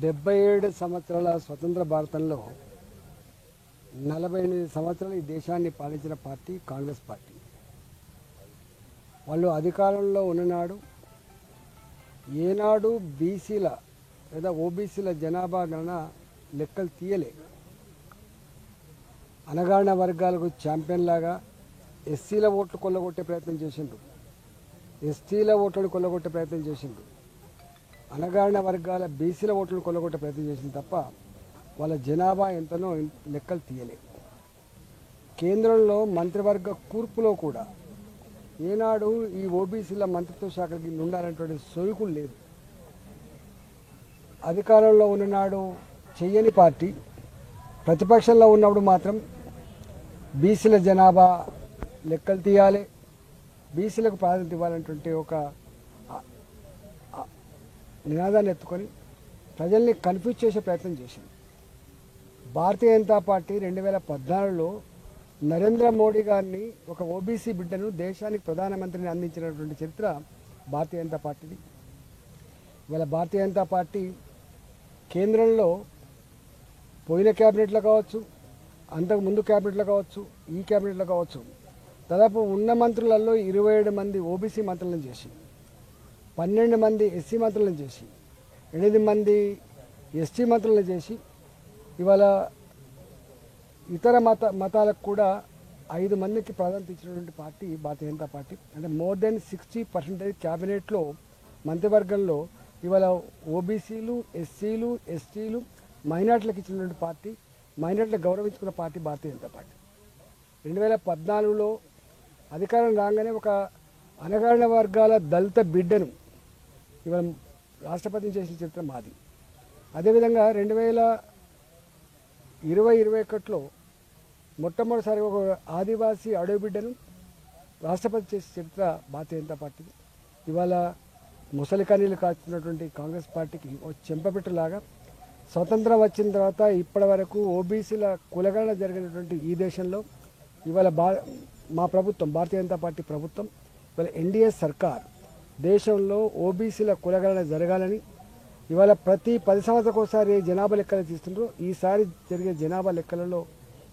77 సంవత్సరాల స్వతంత్ర భారతంలో 48 సంవత్సరాలు ఈ దేశాన్ని పాలించిన పార్టీ కాంగ్రెస్ పార్టీ. వాళ్ళు అధికారంలో ఉన్ననాడు ఏనాడు బీసీల లేదా ఓబీసీల జనాభా గణన లెక్కలు తీయలే. అనగారిన వర్గాలకు ఛాంపియన్ లాగా ఎస్సీల ఓట్లు కొల్లగొట్టే ప్రయత్నం చేసిండ్రు, ఎస్టీల ఓట్లను కొల్లగొట్టే ప్రయత్నం చేసిండ్రు, అనగారిన వర్గాల బీసీల ఓట్లను కొల్లగొట్టే ప్రయత్నం చేసింది తప్ప వాళ్ళ జనాభా ఎంతనో లెక్కలు తీయలే. కేంద్రంలో మంత్రివర్గ కూర్పులో కూడా ఏనాడు ఈ ఓబీసీల మంత్రిత్వ శాఖకి ఉండాలనేటువంటి సొలుకులు లేదు. అధికారంలో ఉన్ననాడు చెయ్యని పార్టీ ప్రతిపక్షంలో ఉన్నప్పుడు మాత్రం బీసీల జనాభా లెక్కలు తీయాలి, బీసీలకు ప్రాధాన్యత ఇవ్వాలనేటువంటి ఒక నినాదాన్ని ఎత్తుకొని ప్రజల్ని కన్ఫ్యూజ్ చేసే ప్రయత్నం చేసింది. భారతీయ జనతా పార్టీ 2014లో నరేంద్ర మోడీ గారిని ఒక ఓబీసీ బిడ్డను దేశానికి ప్రధానమంత్రిని అందించినటువంటి చరిత్ర భారతీయ జనతా పార్టీది. ఇవాళ భారతీయ జనతా పార్టీ కేంద్రంలో పోయిన క్యాబినెట్లో కావచ్చు, అంతకు ముందు క్యాబినెట్లో కావచ్చు, ఈ క్యాబినెట్లో కావచ్చు, దాదాపు ఉన్న మంత్రులలో 27 మంది ఓబీసీ మంత్రులను చేసి, 12 మంది ఎస్సీ మంత్రులను చేసి, 8 మంది ఎస్టీ మంత్రులను చేసి, ఇవాళ ఇతర మతాలకు కూడా 5 మందికి ప్రాధాన్యత ఇచ్చినటువంటి పార్టీ భారతీయ జనతా పార్టీ. అంటే మోర్ దెన్ 60% క్యాబినెట్లో మంత్రివర్గంలో ఇవాళ ఓబీసీలు, ఎస్సీలు, ఎస్టీలు, మైనార్టీలకు ఇచ్చినటువంటి పార్టీ, మైనార్టీలకు గౌరవించుకున్న పార్టీ భారతీయ జనతా పార్టీ. 2014లో అధికారం రాగానే ఒక అనగారిన వర్గాల దళిత బిడ్డను ఇవాళ రాష్ట్రపతిని చేసిన చరిత్ర మాది. అదేవిధంగా 2020-21లో మొట్టమొదటిసారి ఒక ఆదివాసీ అడవి బిడ్డను రాష్ట్రపతి చేసిన చరిత్ర భారతీయ జనతా పార్టీది. ఇవాళ ముసలి కన్నీళ్ళు కాచుతున్నటువంటి కాంగ్రెస్ పార్టీకి ఒక చెంపపెట్టులాగా స్వతంత్రం వచ్చిన తర్వాత ఇప్పటి వరకు ఓబీసీల కులగణన జరిగినటువంటి ఈ దేశంలో ఇవాళ మా ప్రభుత్వం, భారతీయ జనతా పార్టీ ప్రభుత్వం, ఇవాళ ఎన్డీఏ సర్కార్ దేశంలో ఓబీసీల కులగణన జరగాలని ఇవాళ ప్రతి 10 సంవత్సరాలకు ఒకసారి జనాభా లెక్కలు తీస్తుండ్రో ఈసారి జరిగే జనాభా లెక్కలలో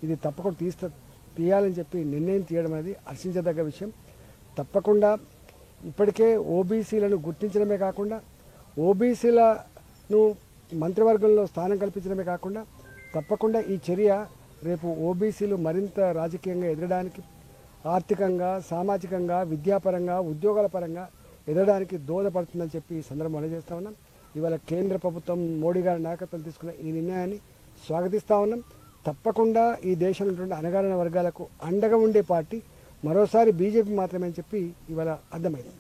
ఇది తప్పకుండా తీయాలని చెప్పి నిర్ణయం తీయడం అనేది హర్షించదగ్గ విషయం. తప్పకుండా ఇప్పటికే ఓబీసీలను గుర్తించడమే కాకుండా ఓబీసీలను మంత్రివర్గంలో స్థానం కల్పించడమే కాకుండా తప్పకుండా ఈ చర్య రేపు ఓబీసీలు మరింత రాజకీయంగా ఎదగడానికి, ఆర్థికంగా, సామాజికంగా, విద్యాపరంగా, ఉద్యోగాల పరంగా ఎదగడానికి దోహదపడుతుందని చెప్పి ఈ సందర్భంలో తెలియజేస్తా ఉన్నాం. ఇవాళ కేంద్ర ప్రభుత్వం మోడీ గారి నాయకత్వం తీసుకున్న ఈ నిర్ణయాన్ని స్వాగతిస్తూ ఉన్నాం. తప్పకుండా ఈ దేశంలో ఉన్నటువంటి అనగారిన వర్గాలకు అండగా ఉండే పార్టీ మరోసారి బీజేపీ మాత్రమే అని చెప్పి ఇవాళ అర్థమైంది.